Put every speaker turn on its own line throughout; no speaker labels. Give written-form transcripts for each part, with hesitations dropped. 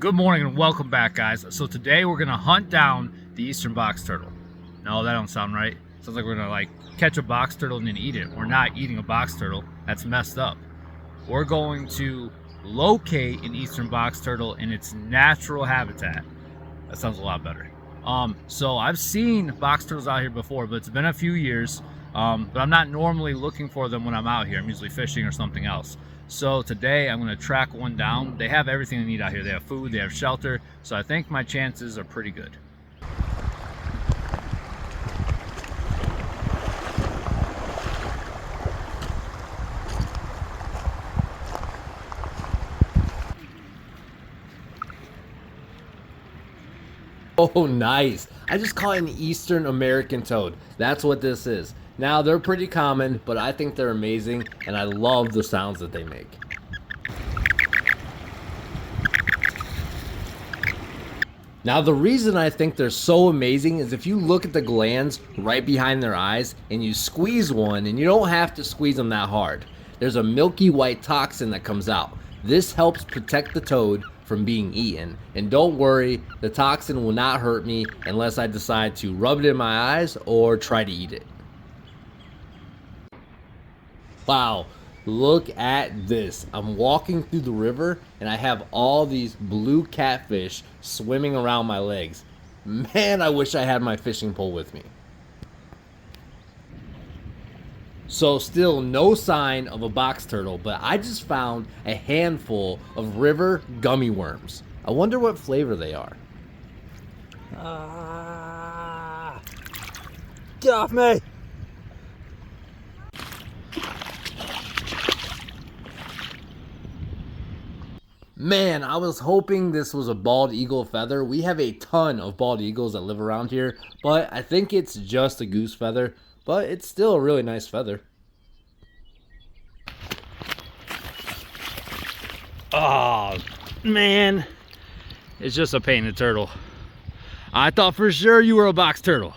Good morning and welcome back, guys. So today we're gonna hunt down the eastern box turtle. No, that don't sound right. Sounds like we're gonna catch a box turtle and then eat it. We're not eating a box turtle. That's messed up. We're going to locate an eastern box turtle in its natural habitat. That sounds a lot better. So I've seen box turtles out here before, but it's been a few years. But I'm not normally looking for them when I'm out here. I'm usually fishing or something else. So today I'm going to track one down. They have everything they need out here. They have food, they have shelter. So I think my chances are pretty good.
Oh, nice. I just caught an Eastern American toad. That's what this is. Now, they're pretty common, but I think they're amazing, and I love the sounds that they make. Now, the reason I think they're so amazing is if you look at the glands right behind their eyes and you squeeze one, and you don't have to squeeze them that hard, there's a milky white toxin that comes out. This helps protect the toad from being eaten. And don't worry, the toxin will not hurt me unless I decide to rub it in my eyes or try to eat it. Wow, look at this. I'm walking through the river and I have all these blue catfish swimming around my legs. Man, I wish I had my fishing pole with me. So still no sign of a box turtle, but I just found a handful of river gummy worms. I wonder what flavor they are.
Get off me!
Man, I was hoping this was a bald eagle feather. We have a ton of bald eagles that live around here, but I think it's just a goose feather, but it's still a really nice feather.
Oh, man. It's just a painted turtle. I thought for sure you were a box turtle.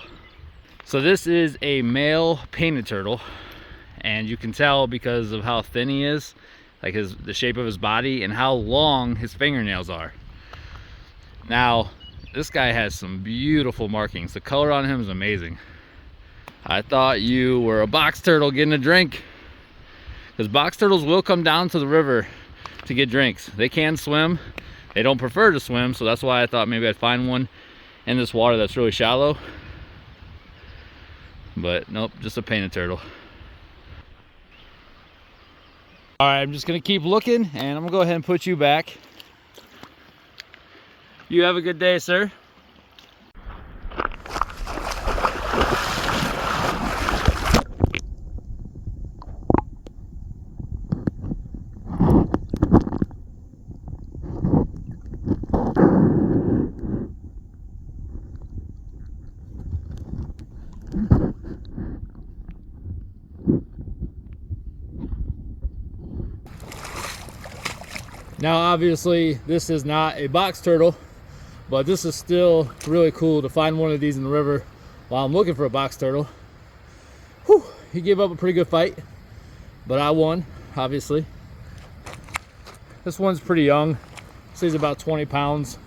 So this is a male painted turtle, and you can tell because of how thin he is, like the shape of his body and how long his fingernails are. Now, this guy has some beautiful markings. The color on him is amazing. I thought you were a box turtle getting a drink, because box turtles will come down to the river to get drinks. They can swim. They don't prefer to swim, so that's why I thought maybe I'd find one in this water that's really shallow. But nope, just a painted turtle. All right, I'm just gonna keep looking, and I'm gonna go ahead and put you back. You have a good day, sir. Now obviously this is not a box turtle, but this is still really cool to find one of these in the river while I'm looking for a box turtle. Whew, he gave up a pretty good fight, but I won, obviously. This one's pretty young. So he's about 20 pounds.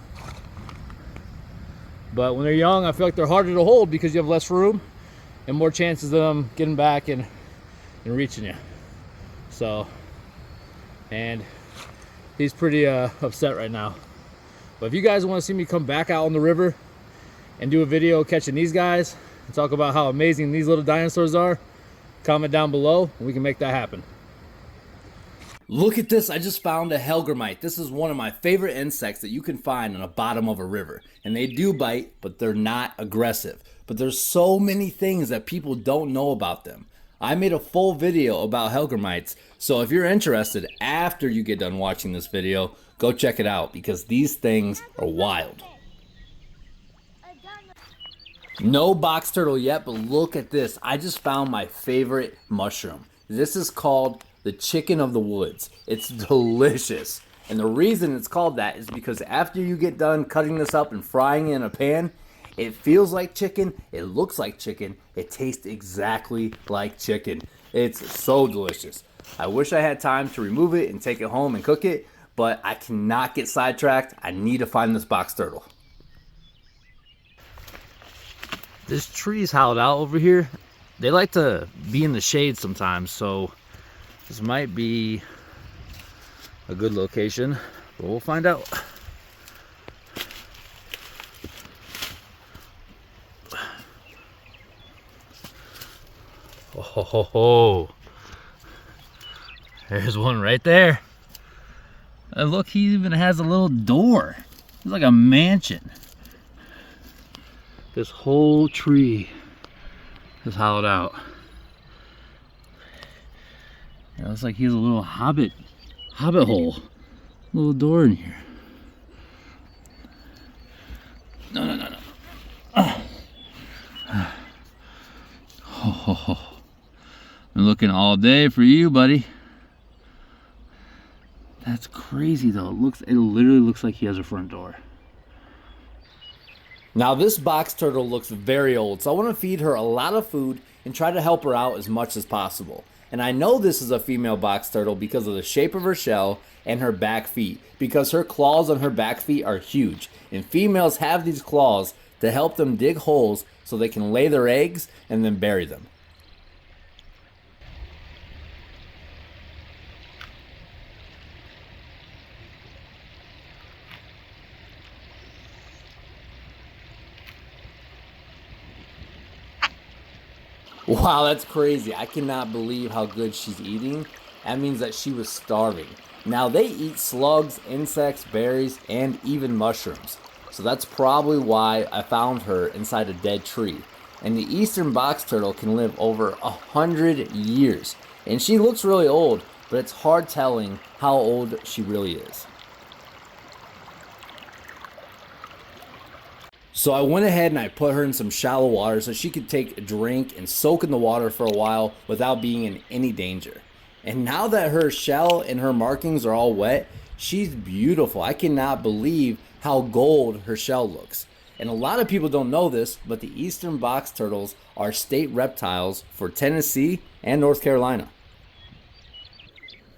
But when they're young, I feel like they're harder to hold because you have less room and more chances of them getting back and reaching you. So, and he's pretty upset right now. But if you guys want to see me come back out on the river and do a video catching these guys and talk about how amazing these little dinosaurs are, comment down below and we can make that happen.
Look at this, I just found a Helgrammite. This is one of my favorite insects that you can find on the bottom of a river. And they do bite, but they're not aggressive. But there's so many things that people don't know about them. I made a full video about Helgrammites, so if you're interested after you get done watching this video, go check it out because these things are wild. No box turtle yet, but look at this. I just found my favorite mushroom. This is called the chicken of the woods. It's delicious. And the reason it's called that is because after you get done cutting this up and frying it in a pan, it feels like chicken, it looks like chicken, it tastes exactly like chicken. It's so delicious. I wish I had time to remove it and take it home and cook it, but I cannot get sidetracked. I need to find this box turtle.
This tree's hollowed out over here. They like to be in the shade sometimes, so this might be a good location, but we'll find out. Oh, ho, ho, ho. There's one right there. And look, he even has a little door. It's like a mansion. This whole tree is hollowed out. It looks like he has a little hobbit hole. Little door in here. No. Oh. Been looking all day for you, buddy. That's crazy though. It literally looks like he has a front door.
Now this box turtle looks very old, so I want to feed her a lot of food and try to help her out as much as possible. And I know this is a female box turtle because of the shape of her shell and her back feet, because her claws on her back feet are huge. And females have these claws to help them dig holes so they can lay their eggs and then bury them. Wow, that's crazy. I cannot believe how good she's eating. That means that she was starving. Now they eat slugs, insects, berries, and even mushrooms. So that's probably why I found her inside a dead tree. And the eastern box turtle can live over 100 years. And she looks really old, but it's hard telling how old she really is. So I went ahead and I put her in some shallow water so she could take a drink and soak in the water for a while without being in any danger. And now that her shell and her markings are all wet, she's beautiful. I cannot believe how gold her shell looks. And a lot of people don't know this, but the eastern box turtles are state reptiles for Tennessee and North Carolina.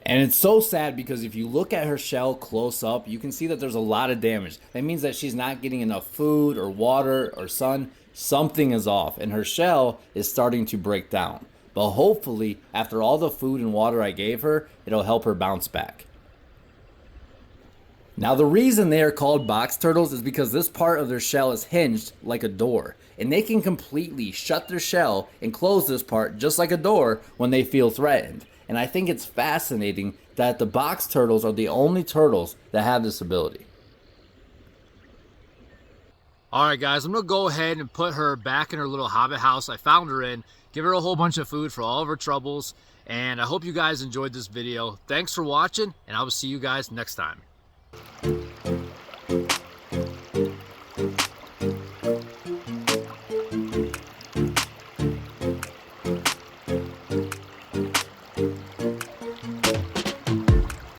And it's so sad because if you look at her shell close up, you can see that there's a lot of damage. That means that she's not getting enough food or water or sun. Something is off and her shell is starting to break down. But hopefully, after all the food and water I gave her, it'll help her bounce back. Now the reason they are called box turtles is because this part of their shell is hinged like a door. And they can completely shut their shell and close this part just like a door when they feel threatened. And I think it's fascinating that the box turtles are the only turtles that have this ability.
Alright guys, I'm going to go ahead and put her back in her little hobbit house I found her in. Give her a whole bunch of food for all of her troubles. And I hope you guys enjoyed this video. Thanks for watching, and I will see you guys next time.